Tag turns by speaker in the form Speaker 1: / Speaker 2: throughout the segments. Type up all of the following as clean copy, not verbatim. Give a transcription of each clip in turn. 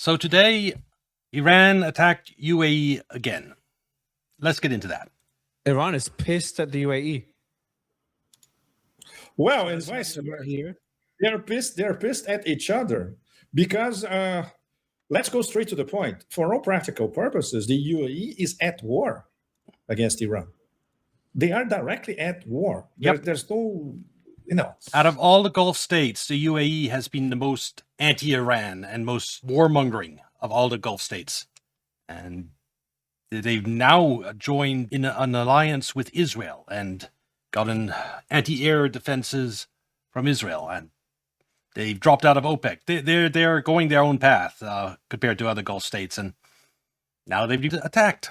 Speaker 1: So today, Iran attacked UAE again. Let's get into that.
Speaker 2: Iran is pissed at the UAE.
Speaker 3: Well, and vice versa. They're pissed at each other because let's go straight to the point. For all practical purposes, the UAE is at war against Iran. They are directly at war.
Speaker 1: Yep.
Speaker 3: There's no,
Speaker 1: Out of all the Gulf states, the UAE has been the most anti-Iran and most warmongering of all the Gulf states. And they've now joined in an alliance with Israel and gotten anti-air defenses from Israel. And they've dropped out of OPEC. They're going their own path compared to other Gulf states. And now they've been attacked.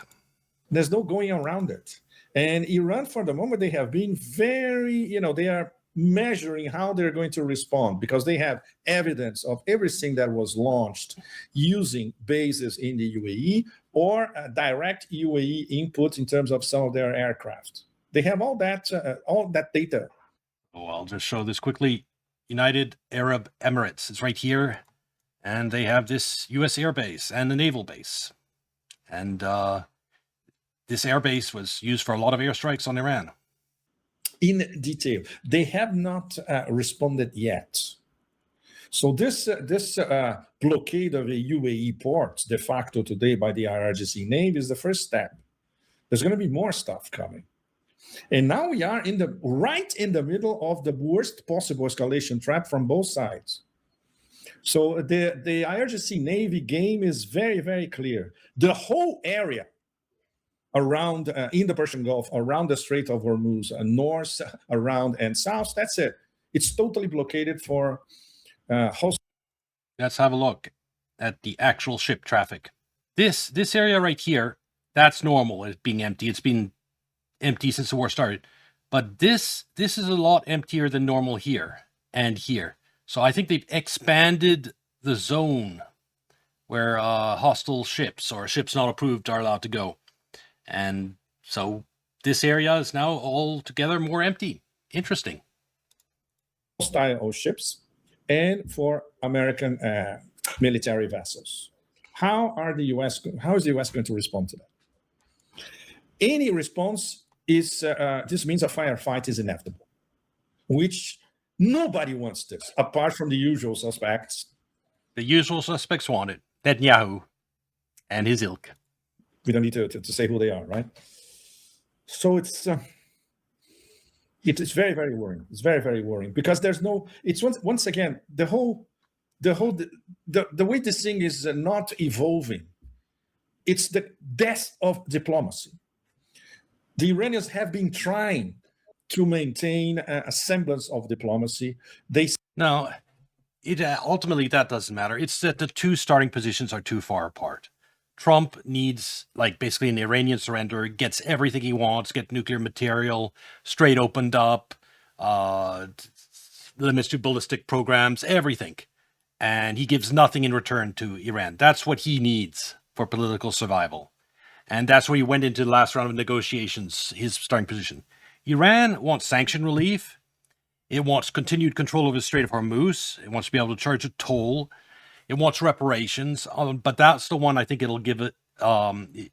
Speaker 3: There's no going around it. And Iran, for the moment, they have been very, they are measuring how they're going to respond because they have evidence of everything that was launched using bases in the UAE or a direct UAE input in terms of some of their aircraft. They have all that data.
Speaker 1: Oh, I'll just show this quickly. United Arab Emirates is right here, and they have this U.S. air base and the naval base. And this air base was used for a lot of airstrikes on Iran.
Speaker 3: In detail, they have not responded yet. So this blockade of a UAE port de facto today by the IRGC Navy is the first step. There's going to be more stuff coming. And now we are right in the middle of the worst possible escalation trap from both sides. So the IRGC Navy game is very, very clear. The whole area around in the Persian Gulf, around the Strait of Hormuz, north, around, and south, that's it. It's totally blockaded for host.
Speaker 1: Let's have a look at the actual ship traffic. This area right here, that's normal. It's being empty. It's been empty since the war started. But this is a lot emptier than normal here and here. So I think they've expanded the zone where hostile ships or ships not approved are allowed to go. And so this area is now altogether more empty. Interesting.
Speaker 3: Hostile ships and for American military vessels. How is the U.S. going to respond to that? Any response is this means a firefight is inevitable, which nobody wants this, apart from the usual suspects.
Speaker 1: The usual suspects want it. Netanyahu and his ilk.
Speaker 3: We don't need to say who they are, right? So it's very, very worrying. It's very, very worrying because there's no. It's once again the way this thing is not evolving. It's the death of diplomacy. The Iranians have been trying to maintain a semblance of diplomacy.
Speaker 1: No, ultimately that doesn't matter. It's that the two starting positions are too far apart. Trump needs, basically an Iranian surrender, gets everything he wants, get nuclear material, straight opened up, limits to ballistic programs, everything. And he gives nothing in return to Iran. That's what he needs for political survival. And that's where he went into the last round of negotiations, his starting position. Iran wants sanction relief. It wants continued control over the Strait of Hormuz. It wants to be able to charge a toll. It wants reparations, but that's the one I think it'll give it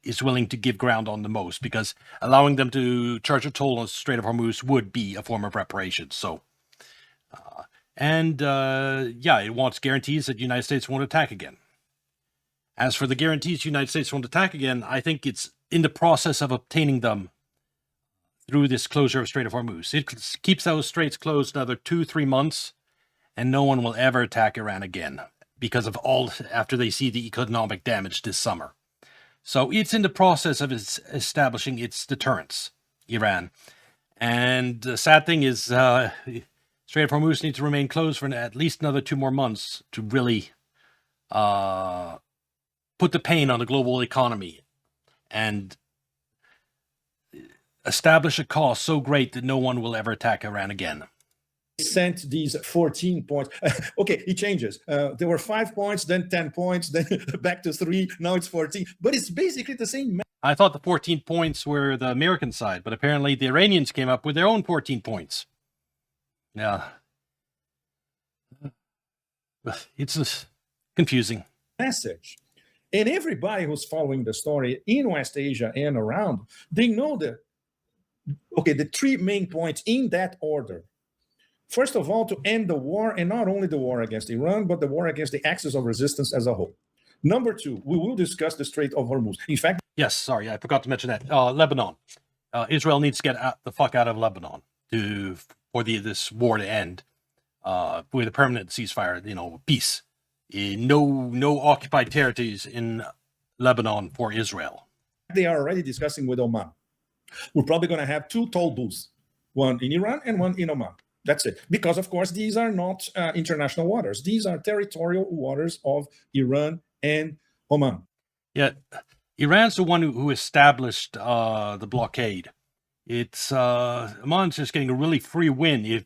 Speaker 1: is willing to give ground on the most, because allowing them to charge a toll on the Strait of Hormuz would be a form of reparations. So, it wants guarantees that the United States won't attack again. As for the guarantees the United States won't attack again, I think it's in the process of obtaining them through this closure of Strait of Hormuz. It keeps those straits closed another 2-3 months, and no one will ever attack Iran again, because of after they see the economic damage this summer. So it's in the process of establishing its deterrence, Iran. And the sad thing is, Strait of Hormuz needs to remain closed for at least another 2 more months to really put the pain on the global economy and establish a cost so great that no one will ever attack Iran again.
Speaker 3: Sent these 14 points. Okay, it changes. There were 5 points, then 10 points, then back to 3. Now it's 14. But it's basically the same.
Speaker 1: I thought the 14 points were the American side, but apparently the Iranians came up with their own 14 points. Yeah. It's just confusing.
Speaker 3: message. And everybody who's following the story in West Asia and around, they know that, okay, the three main points in that order. First of all, to end the war, and not only the war against Iran, but the war against the axis of resistance as a whole. Number two, we will discuss the Strait of Hormuz. In fact,
Speaker 1: Yes, sorry, I forgot to mention that. Lebanon. Israel needs to get the fuck out of Lebanon for this war to end with a permanent ceasefire, peace. No occupied territories in Lebanon for Israel.
Speaker 3: they are already discussing with Oman. We're probably going to have two toll booths, one in Iran and one in Oman. That's it. Because, of course, these are not international waters. These are territorial waters of Iran and Oman.
Speaker 1: Yeah, Iran's the one who established the blockade. It's Oman's just getting a really free win if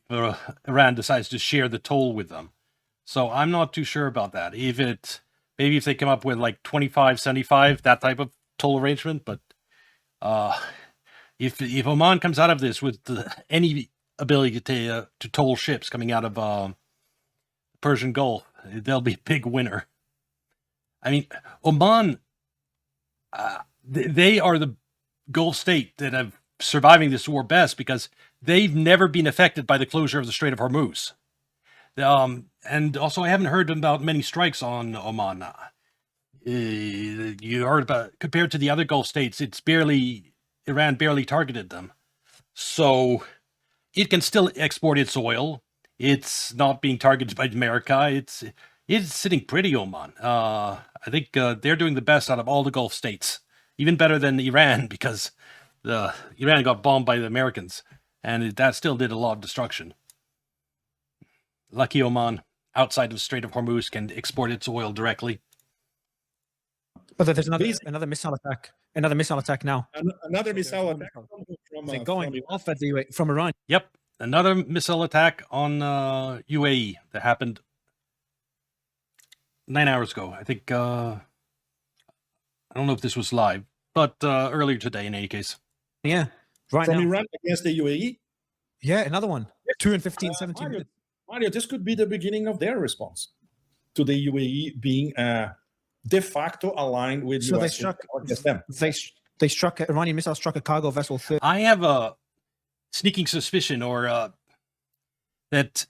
Speaker 1: Iran decides to share the toll with them. So I'm not too sure about that. Maybe if they come up with like 25, 75, that type of toll arrangement. But if Oman comes out of this with any ability to toll ships coming out of Persian Gulf, they'll be a big winner. I mean, Oman, they are the Gulf state that have surviving this war best because they've never been affected by the closure of the Strait of Hormuz. And also, I haven't heard about many strikes on Oman. You heard about, compared to the other Gulf states, Iran barely targeted them. So it can still export its oil. It's not being targeted by America. It's sitting pretty, Oman. I think they're doing the best out of all the Gulf states, even better than Iran, because Iran got bombed by the Americans, and that still did a lot of destruction. Lucky Oman, outside of the Strait of Hormuz, can export its oil directly.
Speaker 2: But there's another missile attack. Another missile attack now.
Speaker 3: Another missile attack
Speaker 2: They're going off at the UAE from Iran.
Speaker 1: Yep, another missile attack on UAE that happened 9 hours ago. I think, I don't know if this was live, but earlier today in any case.
Speaker 2: Yeah, right
Speaker 3: from
Speaker 2: now.
Speaker 3: Iran against the UAE.
Speaker 2: Yeah, another one. 2 and 15, 17 minutes.
Speaker 3: Mario, this could be the beginning of their response to the UAE being de facto aligned with
Speaker 2: So
Speaker 3: US
Speaker 2: they struck Iranian missile struck a cargo vessel.
Speaker 1: I have a sneaking suspicion, or that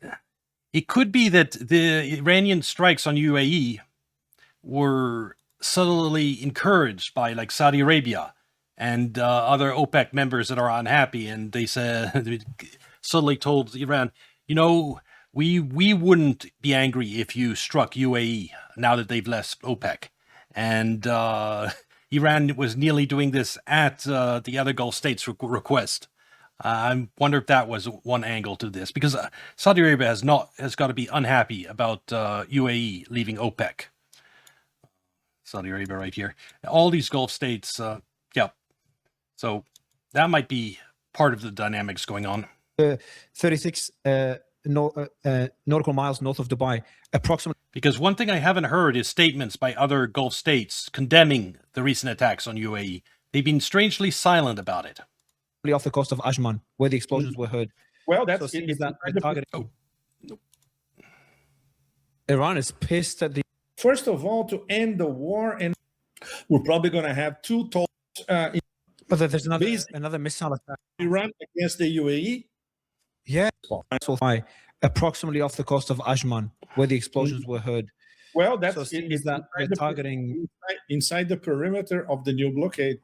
Speaker 1: it could be that the Iranian strikes on UAE were subtly encouraged by like Saudi Arabia and other OPEC members that are unhappy, and they said subtly told Iran, we wouldn't be angry if you struck UAE now that they've left OPEC. And Iran was nearly doing this at the other Gulf states' request. I wonder if that was one angle to this, because Saudi Arabia has got to be unhappy about UAE leaving OPEC. Saudi Arabia right here. All these Gulf states, yeah. So that might be part of the dynamics going on.
Speaker 2: 36 nautical miles north of Dubai, approximately.
Speaker 1: Because one thing I haven't heard is statements by other Gulf states condemning the recent attacks on UAE. They've been strangely silent about it.
Speaker 2: Off the coast of Ajman, where the explosions were heard.
Speaker 3: Well, that's
Speaker 2: so that targeting. Iran is pissed at the.
Speaker 3: First of all, to end the war, and we're probably going to have two tolls.
Speaker 2: But there's another missile attack.
Speaker 3: Iran against the UAE.
Speaker 2: Yeah, approximately off the coast of Ajman, where the explosions were heard.
Speaker 3: Well, that's
Speaker 2: so is that they're targeting
Speaker 3: inside the perimeter of the new blockade.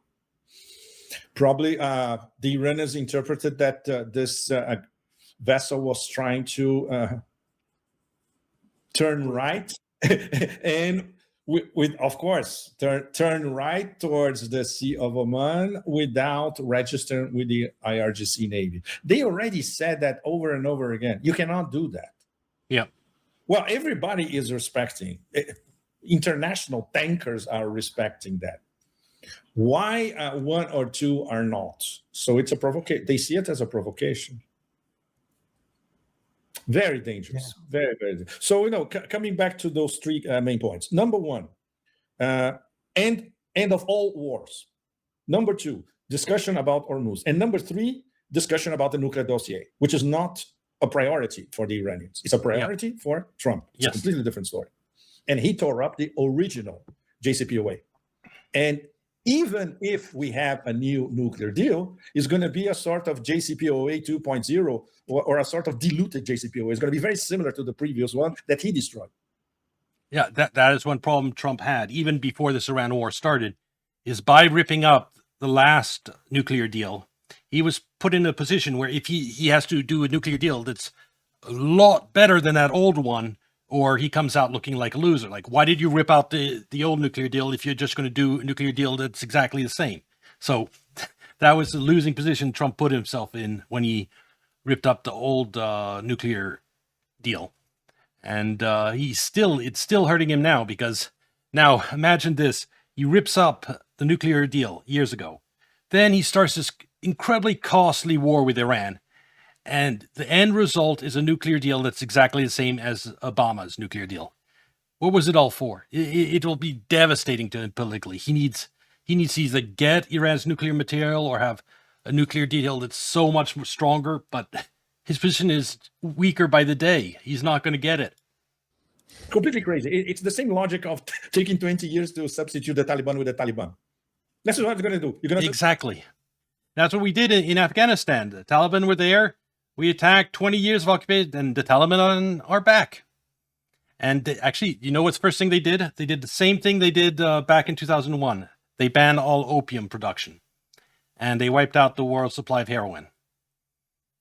Speaker 3: Probably the Iranians interpreted that this vessel was trying to turn right, and with of course turn right towards the Sea of Oman without registering with the IRGC Navy. They already said that over and over again. You cannot do that.
Speaker 1: Yeah.
Speaker 3: Well, everybody is respecting. International tankers are respecting that. Why one or two are not? So it's a provocation. They see it as a provocation. Very dangerous. Yeah. Very, very dangerous. So, coming back to those three main points. Number one, end of all wars. Number two, discussion about Hormuz. And number three, discussion about the nuclear dossier, which is not a priority for the Iranians. It's a priority for Trump. It's a completely different story. and he tore up the original JCPOA. And even if we have a new nuclear deal, it's going to be a sort of JCPOA 2.0 or a sort of diluted JCPOA. It's going to be very similar to the previous one that he destroyed.
Speaker 1: Yeah, that is one problem Trump had, even before this Iran war started, is by ripping up the last nuclear deal, he was put in a position where if he has to do a nuclear deal that's a lot better than that old one, or he comes out looking like a loser. Like, why did you rip out the old nuclear deal if you're just going to do a nuclear deal that's exactly the same? So that was the losing position Trump put himself in when he ripped up the old nuclear deal. And it's still hurting him now, because now imagine this. He rips up the nuclear deal years ago. Then he starts this incredibly costly war with Iran. And the end result is a nuclear deal that's exactly the same as Obama's nuclear deal. What was it all for? It will be devastating to him politically. He needs to either get Iran's nuclear material or have a nuclear deal that's so much stronger, but his position is weaker by the day. He's not going to get it.
Speaker 3: Completely crazy. It's the same logic of taking 20 years to substitute the Taliban with the Taliban. That's what it's going to do. You're going to
Speaker 1: Exactly. That's what we did in Afghanistan. The Taliban were there. We attacked 20 years of occupation, and the Taliban are back. And actually, you know what's the first thing they did? They did the same thing they did back in 2001. They banned all opium production. And they wiped out the world's supply of heroin.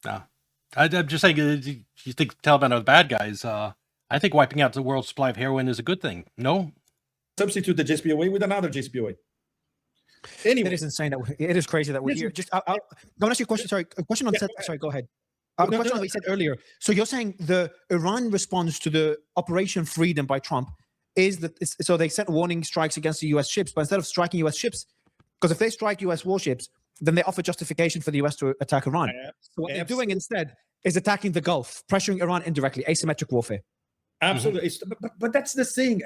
Speaker 1: Now, I'm just saying, you think the Taliban are the bad guys. I think wiping out the world's supply of heroin is a good thing. No?
Speaker 3: substitute the JCPOA with another JCPOA. Anyway,
Speaker 2: It is insane that it is crazy that we're here. Just I want to ask you a question. Sorry, a question on sorry, go ahead. A question on what you said earlier. So you're saying the Iran response to the Operation Freedom by Trump is that so they sent warning strikes against the U.S. ships, but instead of striking U.S. ships, because if they strike U.S. warships, then they offer justification for the U.S. to attack Iran. So what they're doing instead is attacking the Gulf, pressuring Iran indirectly, asymmetric warfare.
Speaker 3: Absolutely. But that's the thing.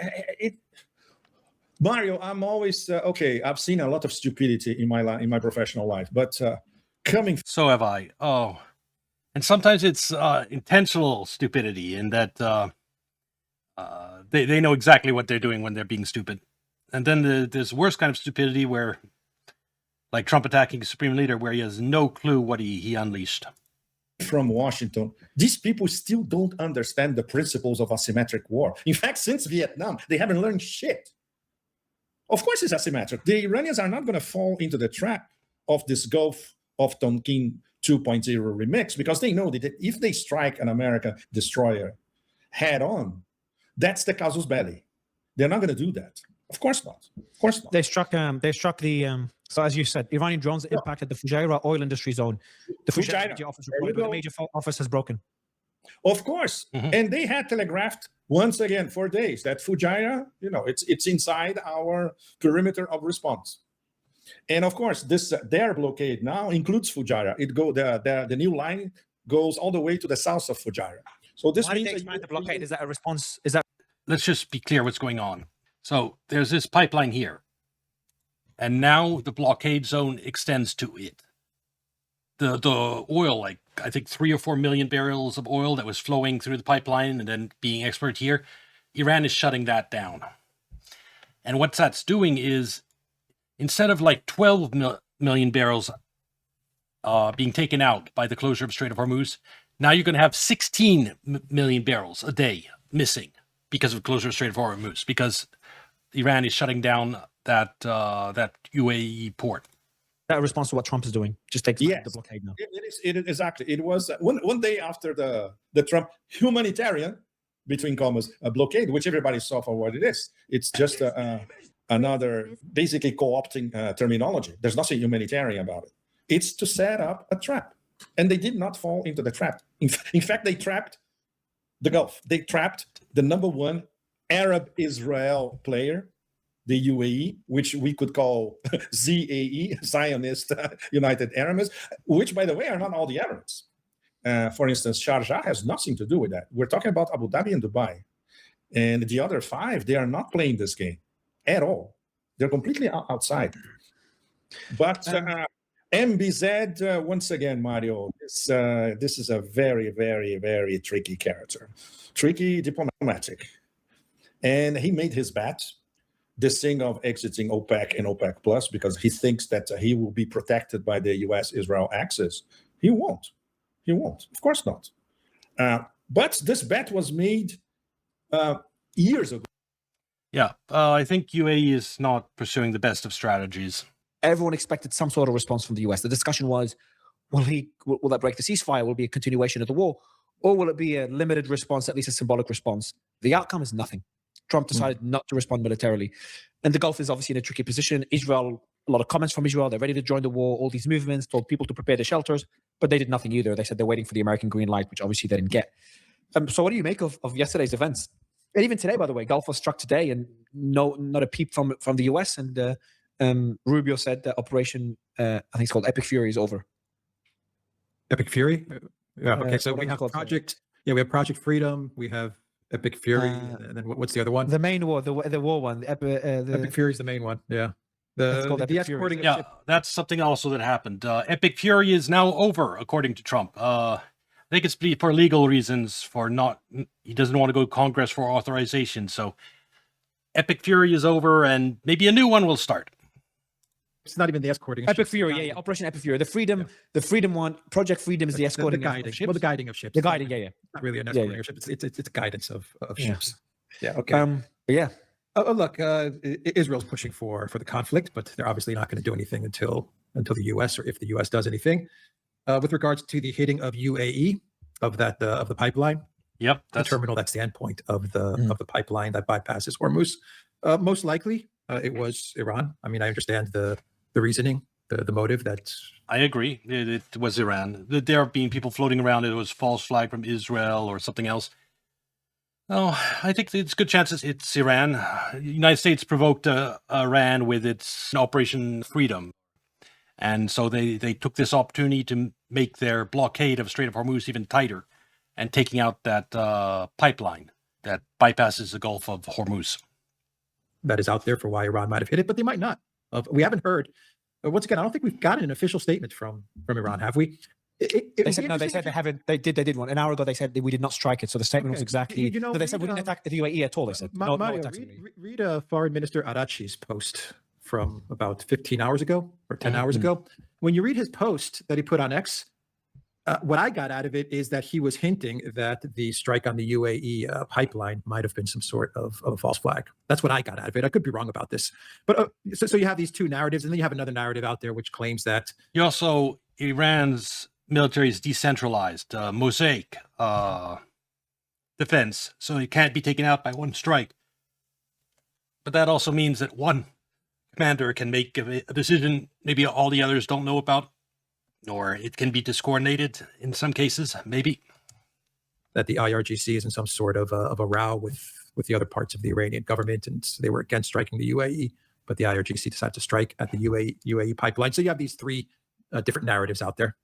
Speaker 3: Mario, I'm always okay. I've seen a lot of stupidity in my professional life, but coming.
Speaker 1: So have I. Oh, and sometimes it's intentional stupidity in that they know exactly what they're doing when they're being stupid. And then there's worse kind of stupidity where, like Trump attacking a supreme leader, where he has no clue what he unleashed.
Speaker 3: From Washington, these people still don't understand the principles of asymmetric war. In fact, since Vietnam, they haven't learned shit. Of course, it's asymmetric. The Iranians are not going to fall into the trap of this Gulf of Tonkin 2.0 remix, because they know that if they strike an American destroyer head on, that's the casus belli. They're not going to do that. Of course not. Of course not.
Speaker 2: They struck the so as you said, Iranian drones impacted the Fujairah oil industry zone. The Fujairah office reported that a major office has broken.
Speaker 3: Of course. And they had telegraphed once again for days that Fujairah, it's inside our perimeter of response. And of course, their blockade now includes Fujairah. The new line goes all the way to the south of Fujairah. So this means
Speaker 2: expand the blockade. Is that a response?
Speaker 1: Let's just be clear what's going on. So there's this pipeline here, and now the blockade zone extends to it. The oil, like I think 3 or 4 million barrels of oil that was flowing through the pipeline and then being exported here, Iran is shutting that down. And what that's doing is, instead of like 12 million barrels being taken out by the closure of Strait of Hormuz, now you're going to have 16 million barrels a day missing because of closure of Strait of Hormuz, because Iran is shutting down that UAE port.
Speaker 2: That response to what Trump is doing, just takes the blockade now.
Speaker 3: It is exactly. It was one day after the Trump humanitarian, between commas, a blockade, which everybody saw for what it is. It's just another basically co-opting terminology. There's nothing humanitarian about it. It's to set up a trap, and they did not fall into the trap. In fact, they trapped the Gulf. They trapped the number one Arab Israel player, the UAE, which we could call ZAE, Zionist United Emirates, which, by the way, are not all the Emirates. For instance, Sharjah has nothing to do with that. We're talking about Abu Dhabi and Dubai. And the other 5, they are not playing this game at all. They're completely outside. But MBZ, once again, Mario, this is a very, very, very tricky character. Tricky, diplomatic. And he made his bet, this thing of exiting OPEC and OPEC Plus, because he thinks that he will be protected by the US-Israel axis. He won't. He won't. Of course not. But this bet was made years ago.
Speaker 1: Yeah, I think UAE is not pursuing the best of strategies.
Speaker 2: Everyone expected some sort of response from the US. The discussion was, will that break the ceasefire? Will it be a continuation of the war? Or will it be a limited response, at least a symbolic response? The outcome is nothing. Trump decided not to respond militarily. And the Gulf is obviously in a tricky position. Israel, a lot of comments from Israel, they're ready to join the war, all these movements, told people to prepare their shelters, but they did nothing either. They said they're waiting for the American green light, which obviously they didn't get. So what do you make of yesterday's events? And even today, by the way, Gulf was struck today and not a peep from the US. And Rubio said that Operation, I think it's called Epic Fury, is over.
Speaker 4: Epic Fury? Yeah, okay, so
Speaker 2: what
Speaker 4: we
Speaker 2: is it
Speaker 4: have
Speaker 2: called?
Speaker 4: we have Project Freedom, we have Epic Fury, and then what's the other one?
Speaker 2: The main war, the war one.
Speaker 4: Epic Fury is the main one, yeah.
Speaker 2: It's called
Speaker 4: The
Speaker 2: Epic Fury.
Speaker 4: escorting of
Speaker 1: Yeah,
Speaker 4: ships.
Speaker 1: that's something also that happened. Epic Fury is now over, according to Trump. I think it's for legal reasons, he doesn't want to go to Congress for authorization. So Epic Fury is over, and maybe a new one will start.
Speaker 4: It's not even the escorting of
Speaker 2: Epic
Speaker 4: ships.
Speaker 2: Fury, yeah, Operation Epic Fury. The Freedom one, Project Freedom is the escorting
Speaker 4: guiding.
Speaker 2: of ships.
Speaker 4: Well, the guiding of ships.
Speaker 2: The guiding, yeah.
Speaker 4: It's not really an
Speaker 2: Yeah,
Speaker 4: escorting
Speaker 2: yeah.
Speaker 4: of ships. It's guidance of
Speaker 2: Yeah.
Speaker 4: ships. Yeah, okay.
Speaker 2: But yeah,
Speaker 4: Look, Israel's pushing for the conflict, but they're obviously not going to do anything until the U.S. or if the U.S. does anything. With regards to the hitting of UAE of the pipeline,
Speaker 1: Yep,
Speaker 4: the terminal, that's the endpoint of the pipeline that bypasses Hormuz. Most likely, it was Iran. I mean, I understand the reasoning, the motive. That
Speaker 1: I agree. It was Iran. There have been people floating around it was false flag from Israel or something else. Oh, I think it's good chances it's Iran. The United States provoked Iran with its Operation Freedom. And so they took this opportunity to make their blockade of Strait of Hormuz even tighter and taking out that pipeline that bypasses the Gulf of Hormuz.
Speaker 4: that is out there for why Iran might have hit it, but they might not. We haven't heard. Once again, I don't think we've gotten an official statement from Iran, have we?
Speaker 2: they said no. They said they haven't. They did one an hour ago. They said we did not strike it. So the statement was
Speaker 4: Okay.
Speaker 2: exactly.
Speaker 4: You know,
Speaker 2: no, they said we
Speaker 4: read,
Speaker 2: didn't attack the UAE at all. They said no
Speaker 4: Mario,
Speaker 2: attacks on the UAE.
Speaker 4: read Foreign Minister Arachi's post from about 15 hours ago or 10 hours ago. When you read his post that he put on X, what I got out of it is that he was hinting that the strike on the UAE pipeline might have been some sort of a false flag. That's what I got out of it. I could be wrong about this. But so you have these two narratives, and then you have another narrative out there which claims that
Speaker 1: You also, Iran's military is decentralized, mosaic defense, so it can't be taken out by one strike. But that also means that one commander can make a decision maybe all the others don't know about, or it can be discoordinated in some cases, maybe.
Speaker 4: that the IRGC is in some sort of a row with the other parts of the Iranian government, and they were against striking the UAE, but the IRGC decided to strike at the UAE pipeline. So you have these three different narratives out there.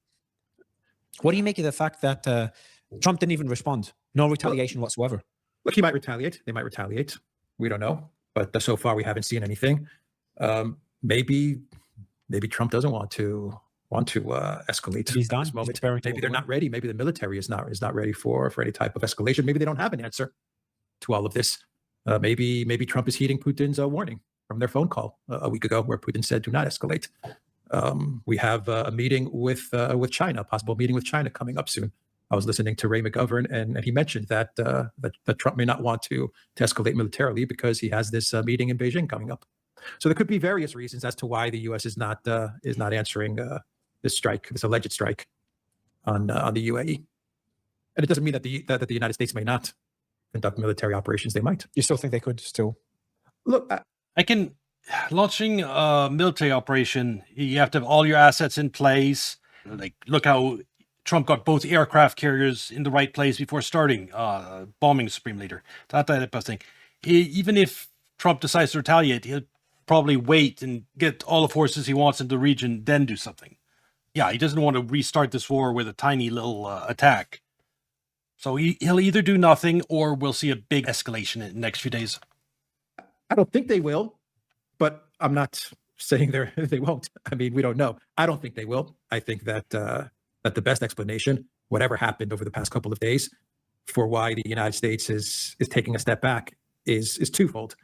Speaker 2: What do you make of the fact that Trump didn't even respond? No retaliation whatsoever.
Speaker 4: Look, he might retaliate. They might retaliate. We don't know, but so far we haven't seen anything. Maybe Trump doesn't want to escalate
Speaker 2: He's
Speaker 4: at
Speaker 2: done.
Speaker 4: this
Speaker 2: He's
Speaker 4: moment.
Speaker 2: preparing to
Speaker 4: Maybe
Speaker 2: move
Speaker 4: they're
Speaker 2: on.
Speaker 4: not ready. Maybe the military is not ready for any type of escalation. Maybe they don't have an answer to all of this. Maybe Trump is heeding Putin's warning from their phone call a week ago, where Putin said, "Do not escalate." We have a meeting with China, a possible meeting with China coming up soon. I was listening to Ray McGovern, and he mentioned that that Trump may not want to escalate militarily because he has this meeting in Beijing coming up. So there could be various reasons as to why the U.S. is not answering this strike, this alleged strike on the UAE. And it doesn't mean that the United States may not conduct military operations. They might.
Speaker 2: You still think they could still?
Speaker 4: Look,
Speaker 1: Launching a military operation, you have to have all your assets in place. Like, look how Trump got both aircraft carriers in the right place before starting bombing the Supreme Leader. That type of thing. Even if Trump decides to retaliate, he'll probably wait and get all the forces he wants in the region, then do something. Yeah, he doesn't want to restart this war with a tiny little attack. So he'll either do nothing, or we'll see a big escalation in the next few days.
Speaker 4: I don't think they will, but I'm not saying they won't. I mean, we don't know. I don't think they will. I think that that the best explanation, whatever happened over the past couple of days, for why the United States is taking a step back, is twofold.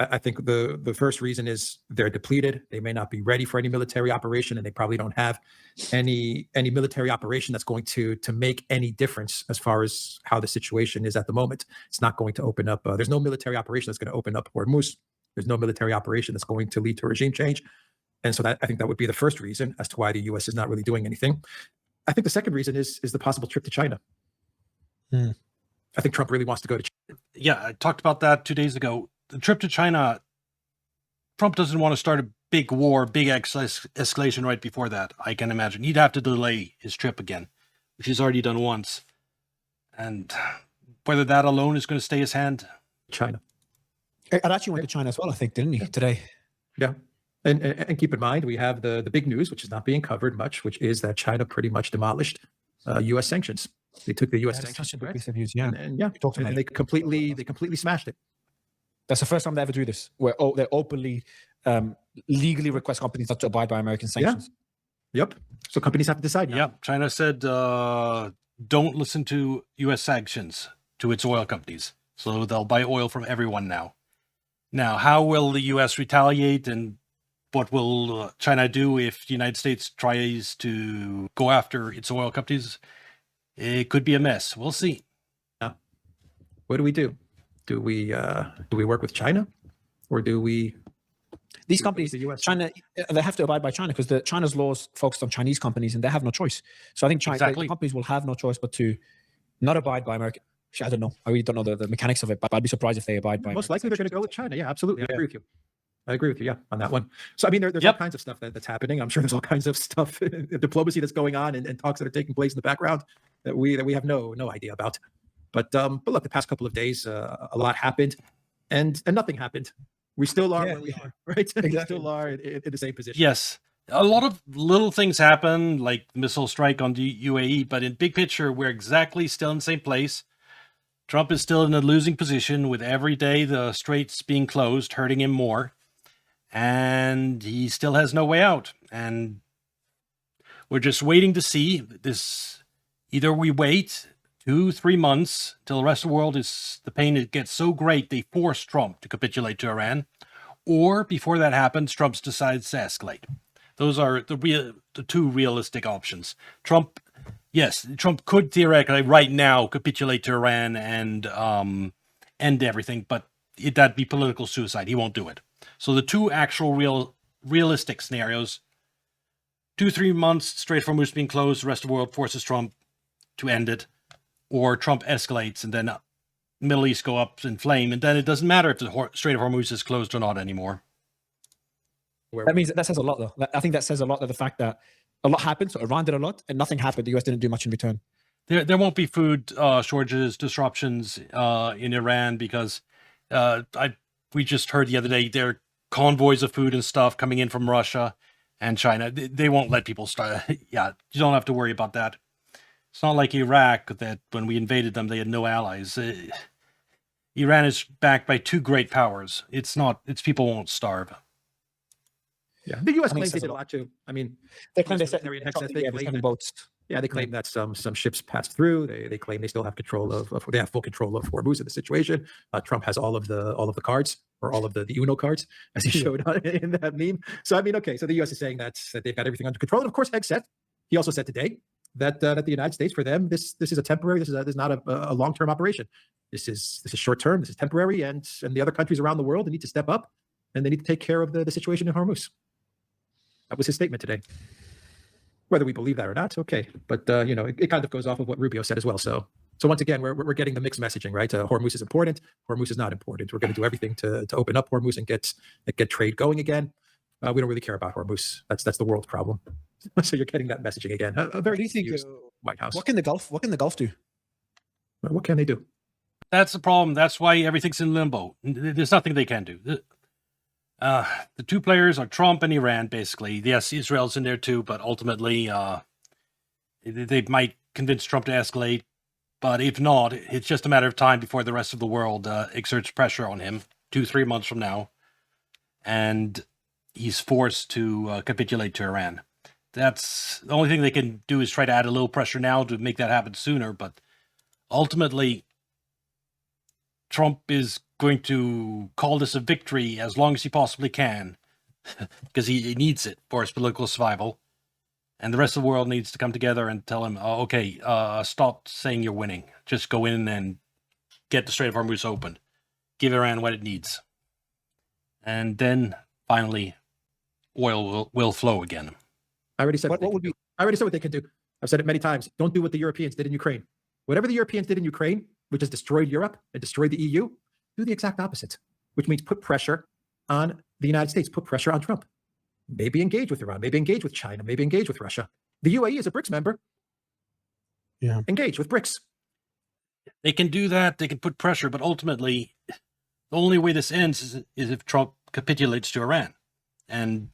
Speaker 4: I think the first reason is they're depleted. They may not be ready for any military operation, and they probably don't have any military operation that's going to make any difference as far as how the situation is at the moment. It's not going to open up. There's no military operation that's going to open up Hormuz. There's no military operation that's going to lead to a regime change. And so I think that would be the first reason as to why the U.S. is not really doing anything. I think the second reason is the possible trip to China. I think Trump really wants to go to China.
Speaker 1: Yeah, I talked about that 2 days ago. The trip to China, Trump doesn't want to start a big war, big escalation right before that, I can imagine. He'd have to delay his trip again, which he's already done once. And whether that alone is going to stay his hand.
Speaker 4: China.
Speaker 2: It actually went to China as well, I think, didn't he, today?
Speaker 4: Yeah. And keep in mind, we have the big news, which is not being covered much, which is that China pretty much demolished U.S. sanctions. They took the U.S. sanctions,
Speaker 2: Such a big piece of news, yeah.
Speaker 4: and they completely smashed it.
Speaker 2: That's the first time they ever do this, where they openly, legally request companies not to abide by American sanctions.
Speaker 4: Yep. So companies have to decide now.
Speaker 1: Yeah, China said don't listen to U.S. sanctions to its oil companies. So they'll buy oil from everyone now. Now, how will the U.S. retaliate, and what will China do if the United States tries to go after its oil companies? It could be a mess. We'll see.
Speaker 4: What do we do? Do we work with China, or do we?
Speaker 2: These companies,
Speaker 4: the US?
Speaker 2: China, they have to abide by China because China's laws focused on Chinese companies, and they have no choice. So I think China
Speaker 1: Exactly.
Speaker 2: companies will have no choice but to not abide by American. I don't know. I really don't know the mechanics of it, but I'd be surprised if they abide by.
Speaker 4: Most likely they're going to go with China. Yeah, absolutely. I agree with you. Yeah, on that one. So I mean, there's all kinds of stuff that's happening. I'm sure there's all kinds of stuff, diplomacy that's going on, and talks that are taking place in the background that we have no idea about. But look, the past couple of days, a lot happened, and nothing happened. We still are where we are, right?
Speaker 2: Exactly.
Speaker 4: We still are in the same position.
Speaker 1: Yes, a lot of little things happen, like missile strike on the UAE, but in big picture, we're exactly still in the same place. Trump is still in a losing position, with every day the straits being closed, hurting him more. And he still has no way out. And we're just waiting to see this. Either we wait 2-3 months till the rest of the world the pain gets so great they force Trump to capitulate to Iran, or before that happens, Trump decides to escalate. Those are the two realistic options. Trump could theoretically right now capitulate to Iran and end everything, but that'd be political suicide. He won't do it. So the two actual realistic scenarios: 2-3 months straight from Hormuz being closed, the rest of the world forces Trump to end it, or Trump escalates and then Middle East go up in flame, and then it doesn't matter if the Strait of Hormuz is closed or not anymore.
Speaker 2: That means that says a lot, though. I think that says a lot of the fact that a lot happened. So Iran did a lot, and nothing happened. The US didn't do much in return.
Speaker 1: There won't be food shortages, disruptions in Iran because we just heard the other day there are convoys of food and stuff coming in from Russia and China. They won't let people start. Yeah, you don't have to worry about that. It's not like Iraq that when we invaded them, they had no allies. Iran is backed by two great powers. It's people won't starve.
Speaker 4: Yeah, the U.S.
Speaker 2: I think
Speaker 4: claims they
Speaker 2: it says
Speaker 4: did
Speaker 2: a
Speaker 4: a lot too. I mean,
Speaker 2: They claim they
Speaker 4: military and excess, they claim
Speaker 2: sending
Speaker 4: that-
Speaker 2: boats.
Speaker 4: Yeah, they claim that some ships passed through. They claim they still have control they have full control of Hormuz in the situation. Trump has all of the cards, or all of the Uno cards, as he showed in that meme. So I mean, okay, so the U.S. is saying that they've got everything under control. And of course, Hegg said, he also said today that the United States, for them, this is a temporary. This is not a long-term operation. This is short-term. This is temporary, and the other countries around the world, they need to step up and they need to take care of the situation in Hormuz. That was his statement today. Whether we believe that or not, okay. But it kind of goes off of what Rubio said as well. So once again, we're getting the mixed messaging, right? Hormuz is important. Hormuz is not important. We're going to do everything to open up Hormuz and get trade going again. We don't really care about Hormuz. That's the world's problem. So you're getting that messaging again. A very
Speaker 2: What do you think?
Speaker 4: confused White House.
Speaker 2: What can the Gulf do?
Speaker 4: What can they do?
Speaker 1: That's the problem. That's why everything's in limbo. There's nothing they can do. The two players are Trump and Iran, basically. Yes, Israel's in there too, but ultimately they might convince Trump to escalate. But if not, it's just a matter of time before the rest of the world exerts pressure on him 2-3 months from now. And he's forced to capitulate to Iran. That's the only thing they can do, is try to add a little pressure now to make that happen sooner. But ultimately, Trump is going to call this a victory as long as he possibly can, because he needs it for his political survival. And the rest of the world needs to come together and tell him, okay, stop saying you're winning. Just go in and get the Strait of Hormuz open. Give Iran what it needs. And then, finally, oil will flow again.
Speaker 4: I already said
Speaker 2: What would be?
Speaker 4: I already said what they can do. I've said it many times. Don't do what the Europeans did in Ukraine. Whatever the Europeans did in Ukraine, which has destroyed Europe and destroyed the EU, do the exact opposite, which means put pressure on the United States, put pressure on Trump. Maybe engage with Iran, maybe engage with China, maybe engage with Russia. The UAE is a BRICS member.
Speaker 2: Yeah.
Speaker 4: Engage with BRICS.
Speaker 1: They can do that. They can put pressure, but ultimately, the only way this ends is if Trump capitulates to Iran. And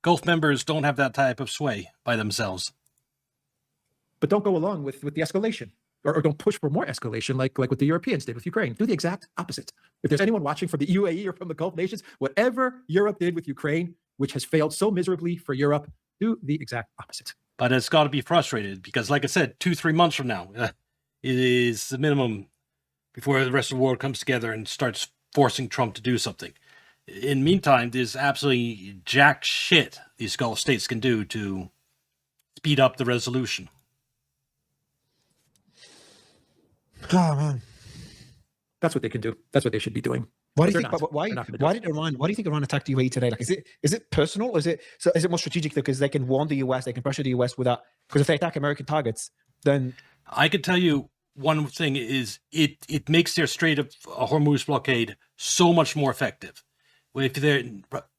Speaker 1: Gulf members don't have that type of sway by themselves.
Speaker 4: But don't go along with the escalation, or don't push for more escalation like what the Europeans did with Ukraine. Do the exact opposite. If there's anyone watching from the UAE or from the Gulf nations, whatever Europe did with Ukraine, which has failed so miserably for Europe, do the exact opposite.
Speaker 1: But it's got to be frustrated because, like I said, 2-3 months from now, it is the minimum before the rest of the world comes together and starts forcing Trump to do something. In the meantime, there's absolutely jack shit these Gulf states can do to speed up the resolution.
Speaker 2: Oh man,
Speaker 4: That's what they can do. That's what they should be doing.
Speaker 2: why do you
Speaker 4: They're
Speaker 2: think?
Speaker 4: not.
Speaker 2: But why?
Speaker 4: They're not gonna do
Speaker 2: Why
Speaker 4: it.
Speaker 2: did Iran? Why do you think Iran attacked the UAE today? Like, is it personal? Or is it more strategic because they can warn the US, they can pressure the US without? Because if they attack American targets, then
Speaker 1: I could tell you one thing is it makes their Strait of Hormuz blockade so much more effective.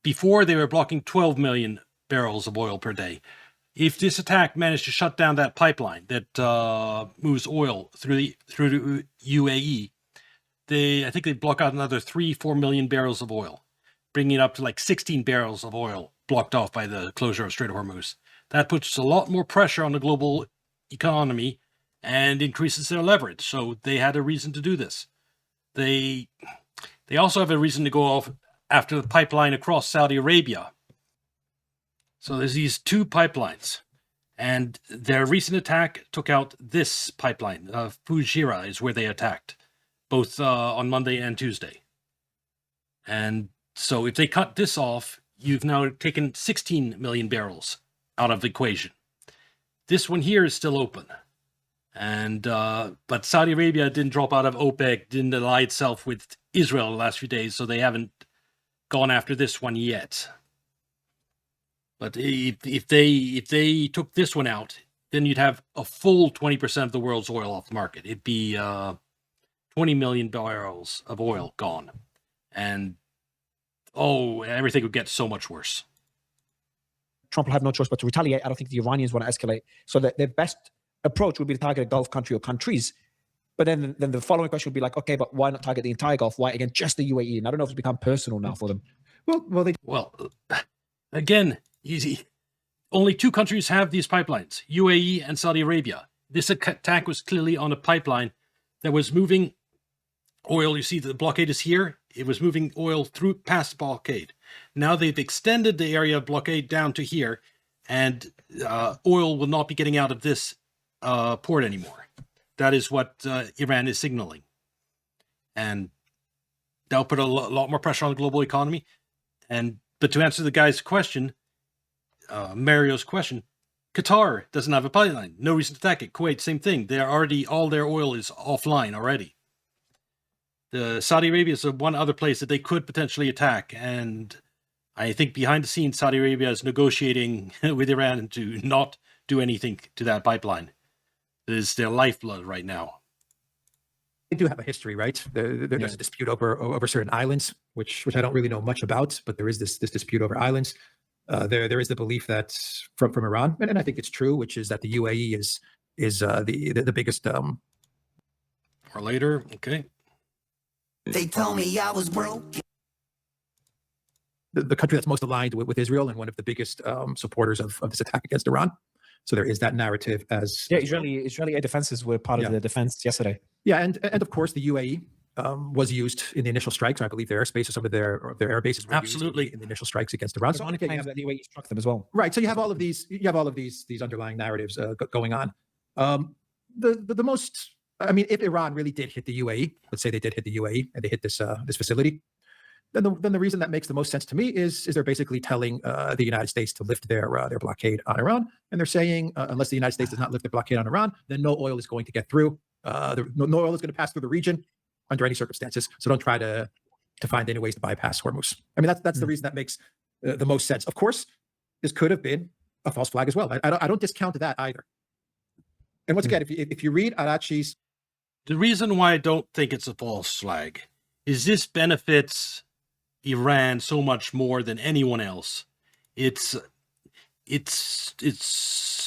Speaker 1: Before they were blocking 12 million barrels of oil per day. If this attack managed to shut down that pipeline that moves oil through the UAE, I think they block out another 3-4 million barrels of oil, bringing it up to like 16 barrels of oil blocked off by the closure of Strait of Hormuz. That puts a lot more pressure on the global economy and increases their leverage. So they had a reason to do this. They also have a reason to go off after the pipeline across Saudi Arabia. So there's these two pipelines, and their recent attack took out this pipeline. Fujairah is where they attacked, both on Monday and Tuesday. And so if they cut this off, you've now taken 16 million barrels out of the equation. This one here is still open. And but Saudi Arabia didn't drop out of OPEC, didn't ally itself with Israel the last few days, so they haven't gone after this one yet. But if they took this one out, then you'd have a full 20% of the world's oil off the market. It'd be 20 million barrels of oil gone. And everything would get so much worse.
Speaker 2: Trump will have no choice but to retaliate. I don't think the Iranians want to escalate. So their best approach would be to target a Gulf country or countries. But then the following question would be like, okay, but why not target the entire Gulf? Why, again, just the UAE? And I don't know if it's become personal now for them.
Speaker 1: Well, again, easy. Only two countries have these pipelines, UAE and Saudi Arabia. This attack was clearly on a pipeline that was moving oil. You see the blockade is here. It was moving oil through past the blockade. Now they've extended the area of blockade down to here, and oil will not be getting out of this port anymore. That is what Iran is signaling. And that'll put a lot more pressure on the global economy. But to answer the guy's question, Mario's question, Qatar doesn't have a pipeline. No reason to attack it. Kuwait, same thing. All their oil is offline already. The Saudi Arabia is the one other place that they could potentially attack. And I think behind the scenes, Saudi Arabia is negotiating with Iran to not do anything to that pipeline. It is their lifeblood right now.
Speaker 4: They do have a history, right? There's a dispute over certain islands, which I don't really know much about, but there is this dispute over islands. There is the belief that from Iran, and I think it's true, which is that the UAE is the biggest.
Speaker 1: Or later, okay.
Speaker 5: They told me I was broke.
Speaker 4: The country that's most aligned with Israel and one of the biggest supporters of this attack against Iran. So there is that narrative as
Speaker 2: Israeli air defenses were part of the defense yesterday.
Speaker 4: Yeah, and of course the UAE was used in the initial strikes. I believe their airspace or some of their air bases were
Speaker 1: Absolutely
Speaker 4: used in the initial strikes against Iran.
Speaker 2: So claims that the UAE struck them as well.
Speaker 4: Right. So you have all of these underlying narratives going on. The most I mean, if Iran really did hit the UAE, let's say they did hit the UAE and they hit this this facility, then the reason that makes the most sense to me is they're basically telling the United States to lift their blockade on Iran, and they're saying unless the United States does not lift their blockade on Iran, then no oil is going to get through. No oil is going to pass through the region under any circumstances. So don't try to find any ways to bypass Hormuz. I mean, that's the reason that makes the most sense. Of course, this could have been a false flag as well. I don't discount that either. And once again, if you read Arachi's,
Speaker 1: the reason why I don't think it's a false flag is this benefits Iran so much more than anyone else. Its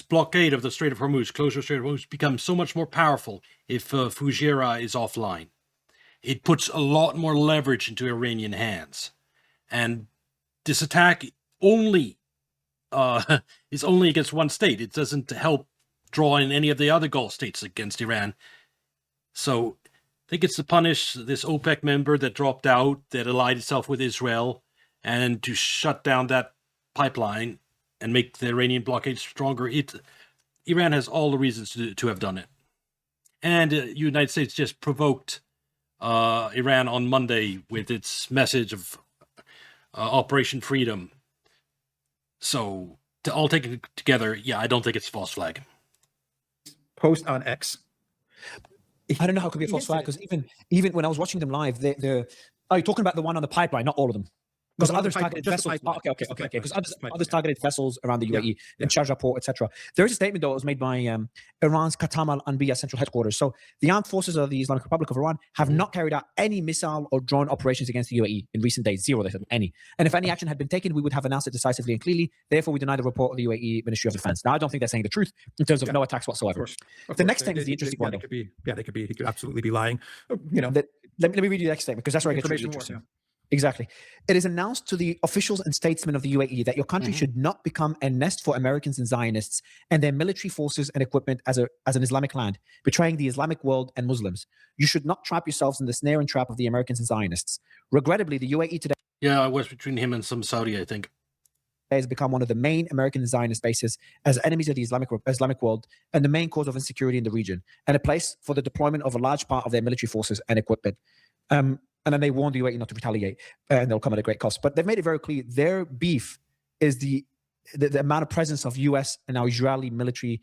Speaker 1: blockade of the Strait of Hormuz, closure of Strait of Hormuz, becomes so much more powerful if Fujairah is offline. It puts a lot more leverage into Iranian hands, and this attack only is only against one state. It doesn't help draw in any of the other Gulf states against Iran. So I think it's to punish this OPEC member that dropped out, that allied itself with Israel, and to shut down that pipeline and make the Iranian blockade stronger. Iran has all the reasons to have done it. And the United States just provoked Iran on Monday with its message of Operation Freedom. So, to all taken together, yeah, I don't think it's a false flag.
Speaker 4: post on X.
Speaker 2: I don't know how it could be a false flag, because even when I was watching them live, are you talking about the one on the pipeline, not all of them? Because others targeted vessels. Okay. Because others targeted vessels around the UAE and Sharjah port, etc. There is a statement though that was made by Iran's Qatam al-Anbiya central headquarters. So the armed forces of the Islamic Republic of Iran have not carried out any missile or drone operations against the UAE in recent days. Zero, they said, any. And if any action had been taken, we would have announced it decisively and clearly. Therefore, we deny the report of the UAE Ministry of Defense. Now, I don't think they're saying the truth in terms of no attacks whatsoever.
Speaker 4: Of course.
Speaker 2: The next statement is the interesting one.
Speaker 4: They could absolutely be lying.
Speaker 2: Let me read you the next statement, because that's where it gets really interesting. Exactly. It is announced to the officials and statesmen of the UAE that your country should not become a nest for Americans and Zionists and their military forces and equipment as an Islamic land, betraying the Islamic world and Muslims. You should not trap yourselves in the snare and trap of the Americans and Zionists. Regrettably, the UAE today
Speaker 1: I was between him and some Saudi, I think.
Speaker 2: has become one of the main American and Zionist bases as enemies of the Islamic world and the main cause of insecurity in the region, and a place for the deployment of a large part of their military forces and equipment. And then they warned the UAE not to retaliate, and they'll come at a great cost. But they've made it very clear their beef is the amount of presence of US and now Israeli military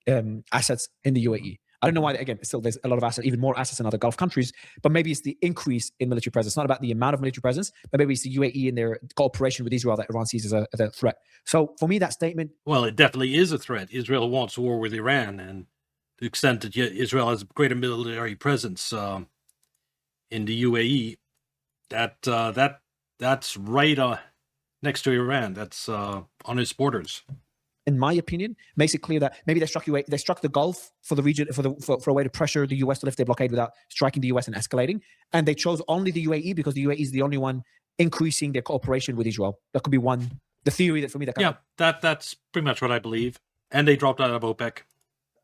Speaker 2: assets in the UAE. I don't know why, again, still there's a lot of assets, even more assets in other Gulf countries, but maybe it's the increase in military presence. It's not about the amount of military presence, but maybe it's the UAE and their cooperation with Israel that Iran sees as a threat. So for me, that statement...
Speaker 1: Well, it definitely is a threat. Israel wants war with Iran, and to the extent that Israel has a greater military presence in the UAE, that's right next to Iran. That's on its borders.
Speaker 2: In my opinion, makes it clear that maybe they struck the Gulf for the region for a way to pressure the US to lift their blockade without striking the US and escalating. And they chose only the UAE because the UAE is the only one increasing their cooperation with Israel. That could be the theory that for me
Speaker 1: that's pretty much what I believe. And they dropped out of OPEC.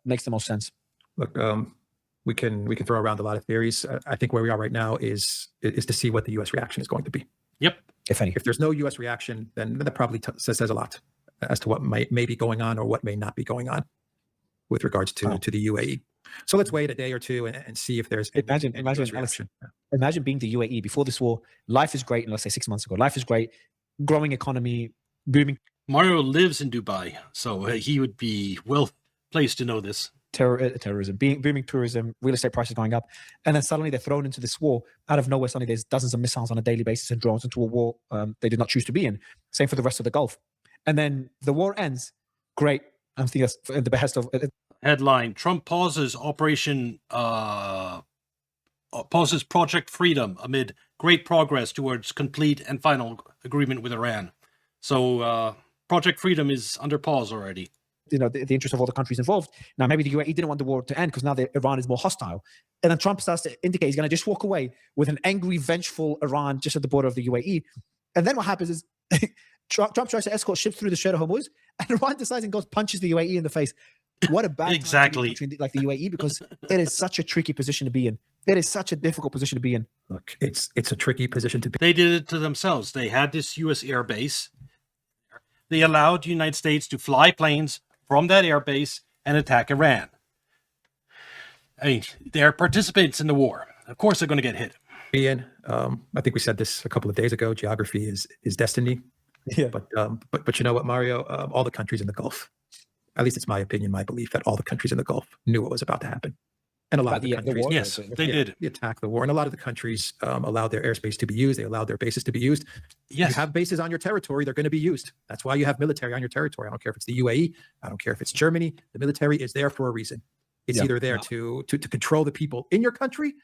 Speaker 2: Makes the most sense.
Speaker 4: Look, we can throw around a lot of theories. I think where we are right now is to see what the U.S. reaction is going to be.
Speaker 1: Yep.
Speaker 2: If any.
Speaker 4: If there's no U.S. reaction, then that probably says a lot as to what may be going on or what may not be going on with regards to the UAE. So let's wait a day or two and see if there's
Speaker 2: imagine being the UAE before this war. Life is great, and let's say 6 months ago, life is great, growing economy, booming.
Speaker 1: Mario lives in Dubai, so he would be well placed to know this.
Speaker 2: Terrorism, booming tourism, real estate prices going up, and then suddenly they're thrown into this war out of nowhere. Suddenly there's dozens of missiles on a daily basis and drones into a war they did not choose to be in. Same for the rest of the Gulf. And then the war ends. Great. I think that's at the behest of...
Speaker 1: Headline: Trump pauses pauses Project Freedom amid great progress towards complete and final agreement with Iran. So Project Freedom is under pause already.
Speaker 2: The interest of all the countries involved. Now, maybe the UAE didn't want the war to end because now Iran is more hostile. And then Trump starts to indicate he's going to just walk away with an angry, vengeful Iran just at the border of the UAE. And then what happens is Trump tries to escort ships through the Strait of Hormuz, and Iran decides and goes punches the UAE in the face. What a bad
Speaker 1: exactly
Speaker 2: time like the UAE, because it is such a tricky position to be in. It is such a difficult position to be in.
Speaker 4: Look, it's a tricky position to be.
Speaker 1: They did it to themselves. They had this U.S. air base. They allowed the United States to fly planes from that airbase and attack Iran. I mean, they're participants in the war. Of course, they're going to get hit.
Speaker 4: Ian, I think we said this a couple of days ago. Geography is destiny.
Speaker 2: Yeah.
Speaker 4: But you know what, Mario? All the countries in the Gulf, at least it's my opinion, my belief that all the countries in the Gulf knew what was about to happen, and a lot of the countries,
Speaker 2: war?
Speaker 1: Yes, they did.
Speaker 4: the attack, the war, and a lot of the countries allowed their airspace to be used. They allowed their bases to be used.
Speaker 1: Yes.
Speaker 4: You have bases on your territory; they're going to be used. That's why you have military on your territory. I don't care if it's the UAE. I don't care if it's Germany. The military is there for a reason. It's either there to control the people in your country,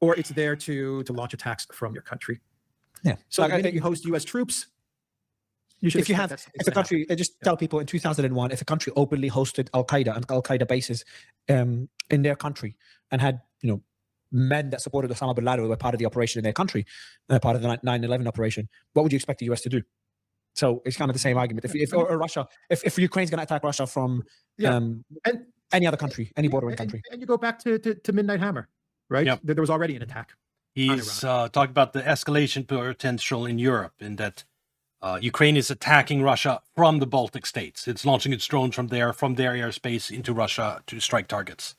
Speaker 4: or it's there to launch attacks from your country.
Speaker 2: Yeah.
Speaker 4: So
Speaker 2: Like,
Speaker 4: the
Speaker 2: I
Speaker 4: minute
Speaker 2: think-
Speaker 4: you host U.S. troops, you should
Speaker 2: if you
Speaker 4: expect
Speaker 2: have,
Speaker 4: that's
Speaker 2: if a
Speaker 4: gonna happen.
Speaker 2: country, just tell people in 2001, if a country openly hosted Al Qaeda and Al Qaeda bases in their country and had, men that supported Osama bin Laden who were part of the operation in their country, part of the 9/11 operation, what would you expect the US to do? So it's kind of the same argument. If or Russia, if Ukraine's going to attack Russia from
Speaker 4: Yeah.
Speaker 2: and
Speaker 4: And
Speaker 2: any other country, any bordering country,
Speaker 4: And you go back to Midnight Hammer, right?
Speaker 1: Yep.
Speaker 4: There was already an attack.
Speaker 1: He's talking about the escalation potential in Europe, in that Ukraine is attacking Russia from the Baltic states. It's launching its drones from their airspace into Russia to strike targets.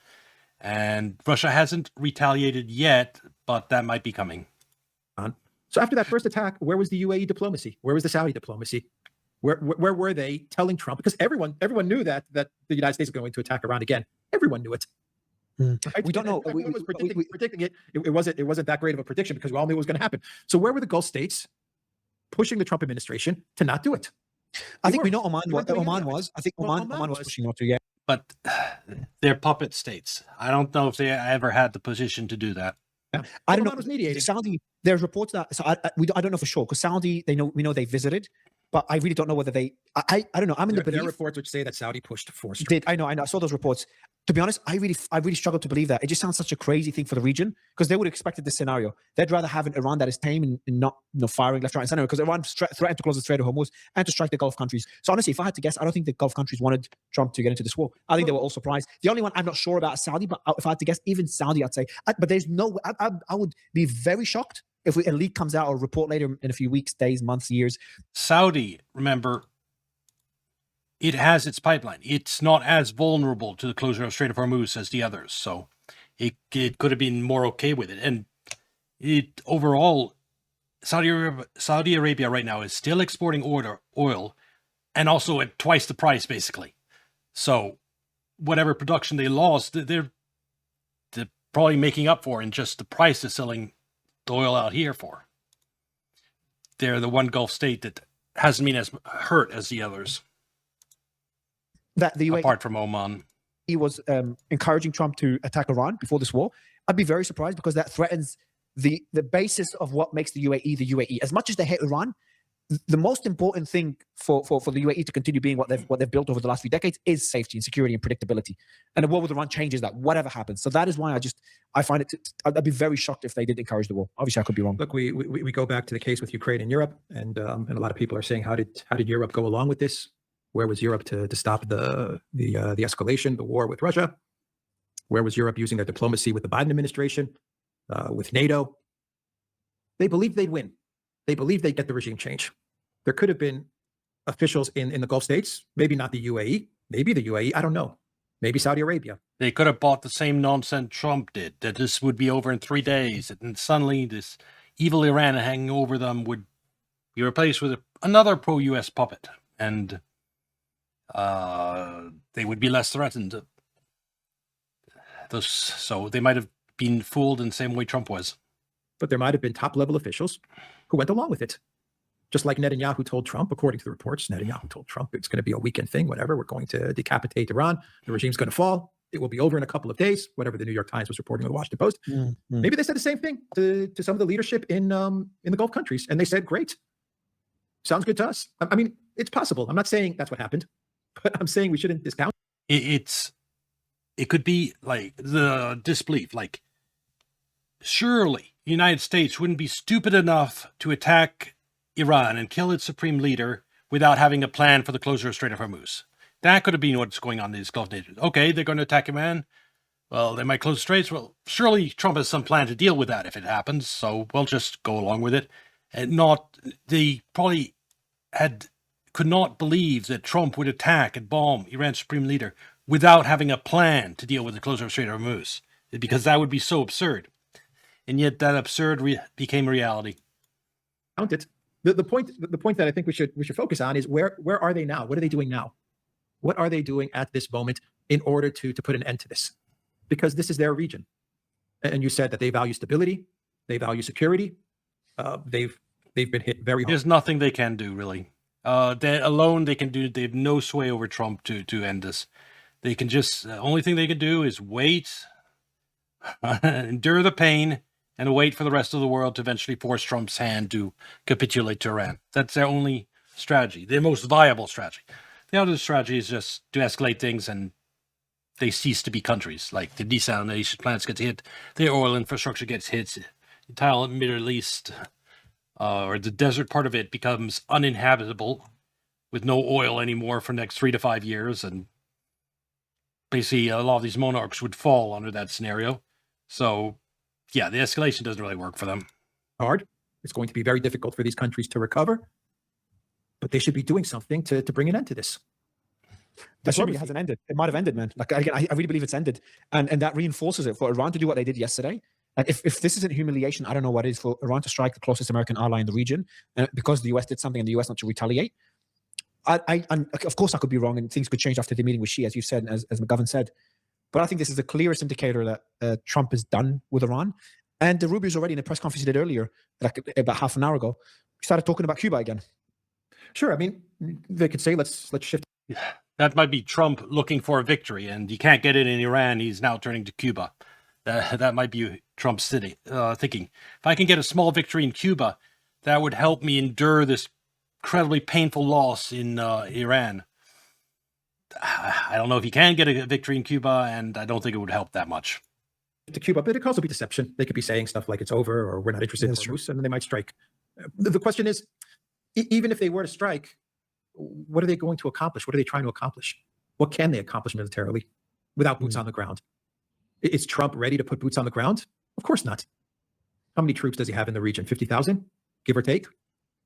Speaker 1: And Russia hasn't retaliated yet, but that might be coming.
Speaker 4: So after that first attack, where was the UAE diplomacy? Where was the Saudi diplomacy? Where were they telling Trump? Because everyone knew that the United States was going to attack Iran again. Everyone knew it. Right?
Speaker 2: We don't know.
Speaker 4: Everyone was predicting it. It wasn't that great of a prediction because we all knew it was going to happen. So where were the Gulf states pushing the Trump administration to not do it?
Speaker 2: I think we
Speaker 4: weren't.
Speaker 2: know Oman.
Speaker 4: They weren't doing
Speaker 2: Oman
Speaker 4: any of it.
Speaker 2: was. I think
Speaker 4: Well,
Speaker 2: Oman was pushing not to. Yeah.
Speaker 1: But they're puppet states. I don't know if they ever had the position to do that.
Speaker 2: I don't
Speaker 4: Oman
Speaker 2: know.
Speaker 4: was mediating.
Speaker 2: Saudi. There's reports that. So I don't know for sure because Saudi. We know they visited, but I really don't know whether they. I don't know. I'm in the
Speaker 4: There are
Speaker 2: belief.
Speaker 4: reports which say that Saudi pushed for
Speaker 2: I know. I saw those reports. To be honest, I really struggle to believe that. It just sounds such a crazy thing for the region because they would have expected this scenario. They'd rather have an Iran that is tame and not firing left, right, and center because Iran threatened to close the Strait of Hormuz and to strike the Gulf countries. So honestly, if I had to guess, I don't think the Gulf countries wanted Trump to get into this war. I think they were all surprised. The only one I'm not sure about is Saudi, but if I had to guess, even Saudi, I'd say. But there's no. I would be very shocked if a leak comes out or a report later in a few weeks, days, months, years.
Speaker 1: Saudi, remember, it has its pipeline. It's not as vulnerable to the closure of Strait of Hormuz as the others, so it could have been more okay with it. And it overall, Saudi Arabia right now is still exporting oil, and also at twice the price, basically. So whatever production they lost, they're probably making up for in just the price of selling the oil out here for. They're the one Gulf state that hasn't been as hurt as the others,
Speaker 2: That the UAE
Speaker 1: apart from Oman.
Speaker 2: was encouraging Trump to attack Iran before this war, I'd be very surprised because that threatens the basis of what makes the UAE. As much as they hate Iran, the most important thing for the UAE to continue being what they've built over the last few decades is safety and security and predictability. And a war with Iran changes that, whatever happens. So that is why I find it. I'd be very shocked if they did encourage the war. Obviously, I could be wrong.
Speaker 4: Look, we go back to the case with Ukraine and Europe, and a lot of people are saying, how did Europe go along with this? Where was Europe to stop the escalation, the war with Russia? Where was Europe using their diplomacy with the Biden administration, with NATO? They believed they'd win. They believed they'd get the regime change. There could have been officials in the Gulf states, maybe not the UAE, maybe the UAE, I don't know. Maybe Saudi Arabia.
Speaker 1: They could have bought the same nonsense Trump did, that this would be over in 3 days, and suddenly this evil Iran hanging over them would be replaced with another pro-US puppet, and they would be less threatened. So they might have been fooled in the same way Trump was.
Speaker 4: But there might have been top-level officials who went along with it. Just like Netanyahu told Trump, according to the reports, Netanyahu told Trump it's going to be a weekend thing, whatever. We're going to decapitate Iran. The regime's going to fall. It will be over in a couple of days, whatever the New York Times was reporting or the Washington Post.
Speaker 2: Mm-hmm.
Speaker 4: Maybe they said the same thing to some of the leadership in the Gulf countries. And they said, great. Sounds good to us. I mean, it's possible. I'm not saying that's what happened, but I'm saying we shouldn't discount.
Speaker 1: It could be like the disbelief, like surely the United States wouldn't be stupid enough to attack Iran and kill its supreme leader without having a plan for the closure of Strait of Hormuz. That could have been what's going on in these Gulf nations. Okay, they're going to attack Iran. Well, they might close the straits. Well, surely Trump has some plan to deal with that if it happens. So we'll just go along with it. And they probably could not believe that Trump would attack and bomb Iran's supreme leader without having a plan to deal with the closure of Strait of Hormuz. because that would be so absurd. And yet that absurd became reality.
Speaker 4: Count it. The point that I think we should focus on is where are they now? What are they doing now? What are they doing at this moment in order to put an end to this? Because this is their region. And you said that they value stability, they value security. They've been hit very hard.
Speaker 1: There's nothing they can do, really. They have no sway over Trump to end this. They can just, the only thing they can do is wait, endure the pain, and wait for the rest of the world to eventually force Trump's hand to capitulate to Iran. That's their only strategy, their most viable strategy. The other strategy is just to escalate things and they cease to be countries. Like the desalination plants get hit, their oil infrastructure gets hit, the entire Middle East, or the desert part of it becomes uninhabitable with no oil anymore for the next 3 to 5 years. And basically a lot of these monarchs would fall under that scenario. So yeah, the escalation doesn't really work for them.
Speaker 4: Hard. It's going to be very difficult for these countries to recover, but they should be doing something to bring an end to this.
Speaker 2: It hasn't ended. It might have ended, man. Like again, I really believe it's ended, and that reinforces it for Iran to do what they did yesterday. Like if this isn't humiliation, I don't know what is for Iran to strike the closest American ally in the region, because the US did something and the US not to retaliate. And of course I could be wrong, and things could change after the meeting with Xi, as you said, and as McGovern said. But I think this is the clearest indicator that Trump is done with Iran. And the Rubio's already in a press conference he did earlier, like about half an hour ago, started talking about Cuba again.
Speaker 4: Sure. I mean, they could say, let's shift.
Speaker 1: That might be Trump looking for a victory, and he can't get it in Iran. He's now turning to Cuba. That might be Trump's thinking. If I can get a small victory in Cuba, that would help me endure this incredibly painful loss in Iran. I don't know if he can get a victory in Cuba, and I don't think it would help that much.
Speaker 4: To Cuba, but it could also be deception. They could be saying stuff like it's over or we're not interested in truce, and then they might strike. The question is, even if they were to strike, what are they going to accomplish? What are they trying to accomplish? What can they accomplish militarily without boots on the ground? Is Trump ready to put boots on the ground? Of course not. How many troops does he have in the region? 50,000, give or take?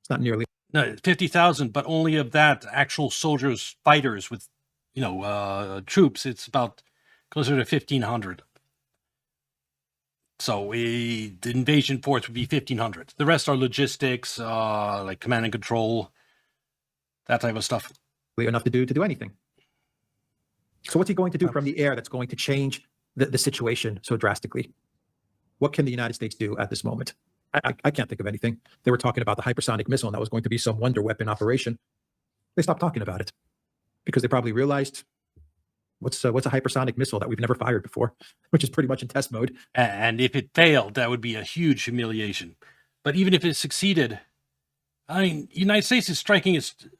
Speaker 4: It's not nearly.
Speaker 1: No, 50,000, but only of that actual soldiers, fighters with, troops. It's about closer to 1,500. So the invasion force would be 1,500. The rest are logistics, like command and control, that type of stuff.
Speaker 4: Enough to do anything. So what's he going to do from the air that's going to change the situation so drastically? What can the United States do at this moment? I can't think of anything. They were talking about the hypersonic missile, and that was going to be some wonder weapon operation. They stopped talking about it because they probably realized what's a hypersonic missile that we've never fired before, which is pretty much in test mode.
Speaker 1: And if it failed, that would be a huge humiliation. But even if it succeeded, I mean, United States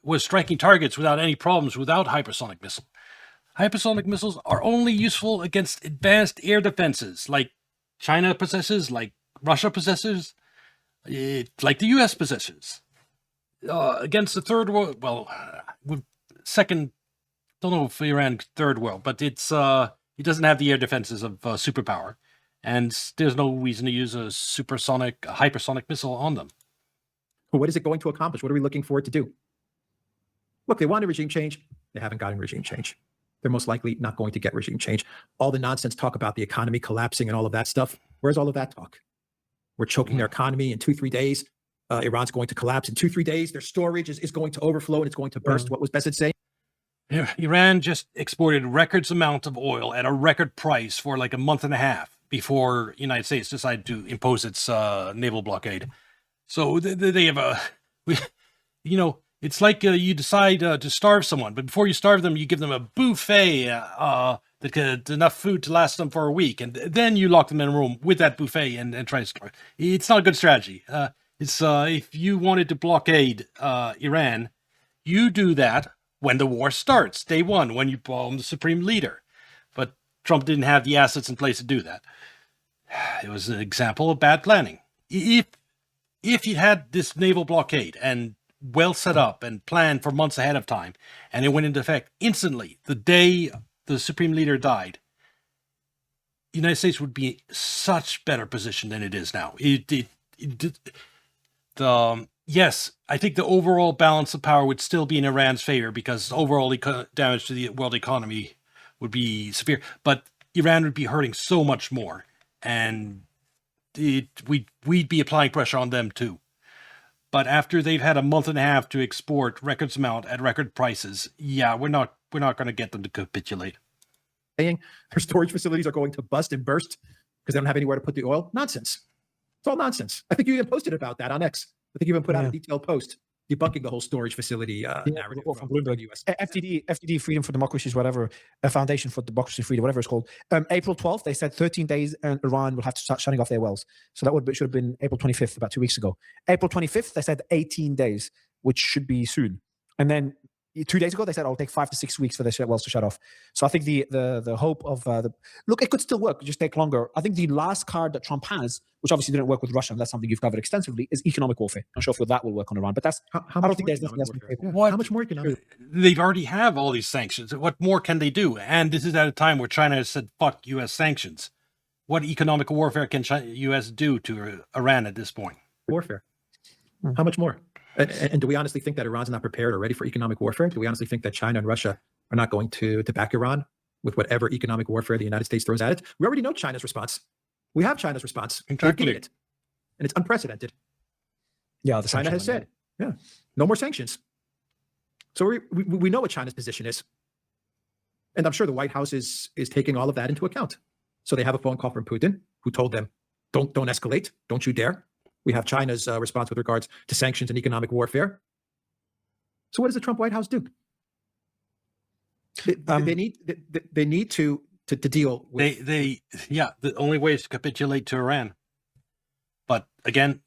Speaker 1: was striking targets without any problems without hypersonic missile. Hypersonic missiles are only useful against advanced air defenses, like China possesses, like Russia possesses, like the U.S. possesses. Against the third world, second, don't know if Iran third world, but it doesn't have the air defenses of superpower, and there's no reason to use a hypersonic missile on them.
Speaker 4: What is it going to accomplish? What are we looking for it to do? Look, they want a regime change. They haven't gotten regime change. They're most likely not going to get regime change. All the nonsense talk about the economy collapsing and all of that stuff. Where's all of that talk? We're choking their economy in 2-3 days. Iran's going to collapse in 2-3 days. Their storage is going to overflow and it's going to burst. What was Besid saying?
Speaker 1: Iran just exported records amount of oil at a record price for like a month and a half before the United States decided to impose its naval blockade. So they have it's like you decide to starve someone, but before you starve them, you give them a buffet that could enough food to last them for a week, and then you lock them in a room with that buffet and try to starve. It's not a good strategy. If you wanted to blockade Iran, you do that when the war starts, day one, when you bomb the supreme leader. But Trump didn't have the assets in place to do that. It was an example of bad planning. If he had this naval blockade and well set up and planned for months ahead of time, and it went into effect instantly the day the supreme leader died, the United States would be in such better position than it is now. Yes, I think the overall balance of power would still be in Iran's favor because overall damage to the world economy would be severe. But Iran would be hurting so much more, and we'd be applying pressure on them too. But after they've had a month and a half to export records amount at record prices, yeah, we're not going to get them to capitulate.
Speaker 4: Saying their storage facilities are going to bust and burst because they don't have anywhere to put the oil. Nonsense. It's all nonsense. I think you even posted about that on X. I think you even put out a detailed post debunking the whole storage facility narrative
Speaker 2: from Bloomberg.
Speaker 4: US.
Speaker 2: FDD, Freedom for Democracies, whatever, a Foundation for Democracy Freedom, whatever it's called. April 12th, they said 13 days and Iran will have to start shutting off their wells. So that should have been April 25th, about 2 weeks ago. April 25th, they said 18 days, which should be soon. And then 2 days ago, they said, it'll take 5 to 6 weeks for their wells to shut off. So I think the hope of look, it could still work, just take longer. I think the last card that Trump has, which obviously didn't work with Russia, and that's something you've covered extensively, is economic warfare. I'm not sure if that will work on Iran, but that's
Speaker 4: How
Speaker 2: I don't think there's nothing else on the table.
Speaker 4: How much more economic?
Speaker 1: They already have all these sanctions. What more can they do? And this is at a time where China has said, fuck U.S. sanctions. What economic warfare can U.S. do to Iran at this point?
Speaker 4: Warfare. How much more? And do we honestly think that Iran's not prepared or ready for economic warfare? Do we honestly think that China and Russia are not going to back Iran with whatever economic warfare the United States throws at it? We already know China's response. We have China's response.
Speaker 1: Exactly.
Speaker 4: They've given it. And it's unprecedented.
Speaker 2: Yeah,
Speaker 4: China has said, no more sanctions. So we know what China's position is. And I'm sure the White House is taking all of that into account. So they have a phone call from Putin, who told them, don't escalate. Don't you dare. We have China's response with regards to sanctions and economic warfare. So what does the Trump White House do? They need to deal with.
Speaker 1: The only way is to capitulate to Iran. But again,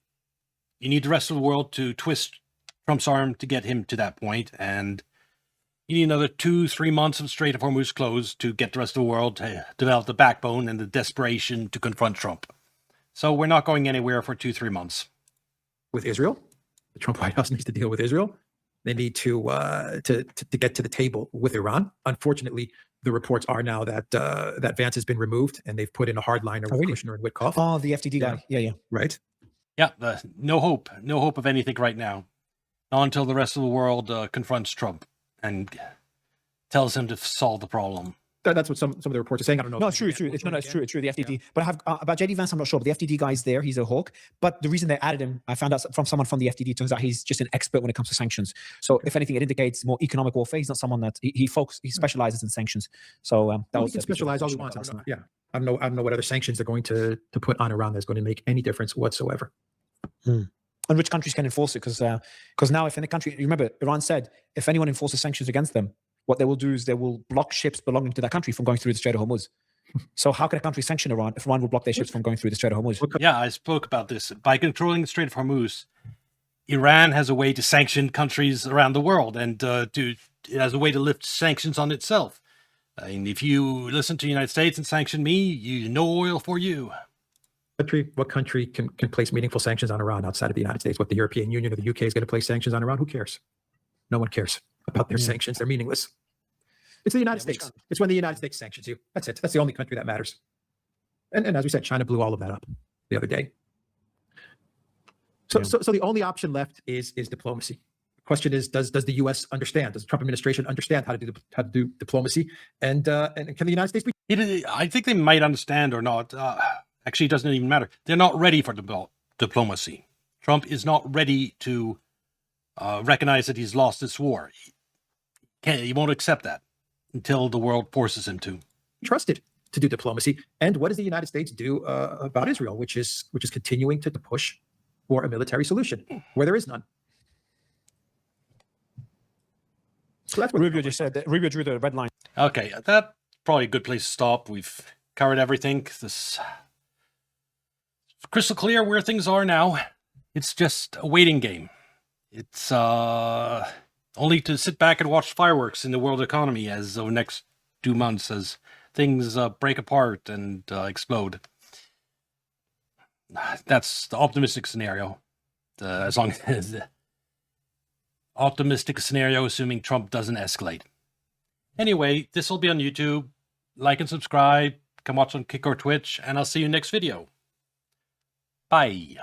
Speaker 1: you need the rest of the world to twist Trump's arm to get him to that point, and you need another 2-3 months of Strait of Hormuz closed to get the rest of the world to develop the backbone and the desperation to confront Trump. So we're not going anywhere for 2-3 months.
Speaker 4: With Israel, the Trump White House needs to deal with Israel. They need to get to the table with Iran. Unfortunately, the reports are now that that Vance has been removed and they've put in a hardliner with Kushner and Witkoff.
Speaker 2: Oh, the FDD guy. Yeah.
Speaker 4: Right.
Speaker 1: Yeah, no hope of anything right now. Not until the rest of the world confronts Trump and tells him to solve the problem.
Speaker 4: That's what some of the reports are saying. I don't know.
Speaker 2: No, it's true. It's true. It's true. The FDD. But I have about JD Vance, I'm not sure. But the FDD guy's there. He's a hawk. But the reason they added him, I found out from someone from the FDD. Turns out he's just an expert when it comes to sanctions. So if anything, it indicates more economic warfare. He's not someone that he specializes in sanctions. So that was
Speaker 4: he can specialize all he wants. I don't know what other sanctions they're going to put on Iran that's going to make any difference whatsoever.
Speaker 2: And which countries can enforce it? Because now, if any country, remember, Iran said if anyone enforces sanctions against them, what they will do is they will block ships belonging to that country from going through the Strait of Hormuz. So how can a country sanction Iran if Iran will block their ships from going through the Strait of Hormuz?
Speaker 1: Yeah, I spoke about this. By controlling the Strait of Hormuz, Iran has a way to sanction countries around the world, and it has a way to lift sanctions on itself. I mean, if you listen to the United States and sanction me, no oil for you.
Speaker 4: What country can place meaningful sanctions on Iran outside of the United States? What, the European Union or the UK is going to place sanctions on Iran? Who cares? No one cares about their sanctions. They're meaningless. It's the United States. It's when the United States sanctions you. That's it. That's the only country that matters. And as we said, China blew all of that up the other day. So the only option left is diplomacy. The question is, does the U.S. understand? Does the Trump administration understand how to do diplomacy? And can the United States be?
Speaker 1: I think they might understand or not. Actually, it doesn't even matter. They're not ready for diplomacy. Trump is not ready to recognize that he's lost this war. He won't accept that until the world forces him to.
Speaker 4: Trusted to do diplomacy. And what does the United States do about Israel, which is continuing to push for a military solution where there is none? So that's what
Speaker 2: Rubio just said. Rubio drew the red line.
Speaker 1: Okay, that's probably a good place to stop. We've covered everything. This crystal clear where things are now. It's just a waiting game. It's only to sit back and watch fireworks in the world economy as the next 2 months as things break apart and explode. That's the optimistic scenario. As long as the optimistic scenario, assuming Trump doesn't escalate. Anyway, this will be on YouTube. Like and subscribe. Come watch on Kick or Twitch, and I'll see you next video. Bye.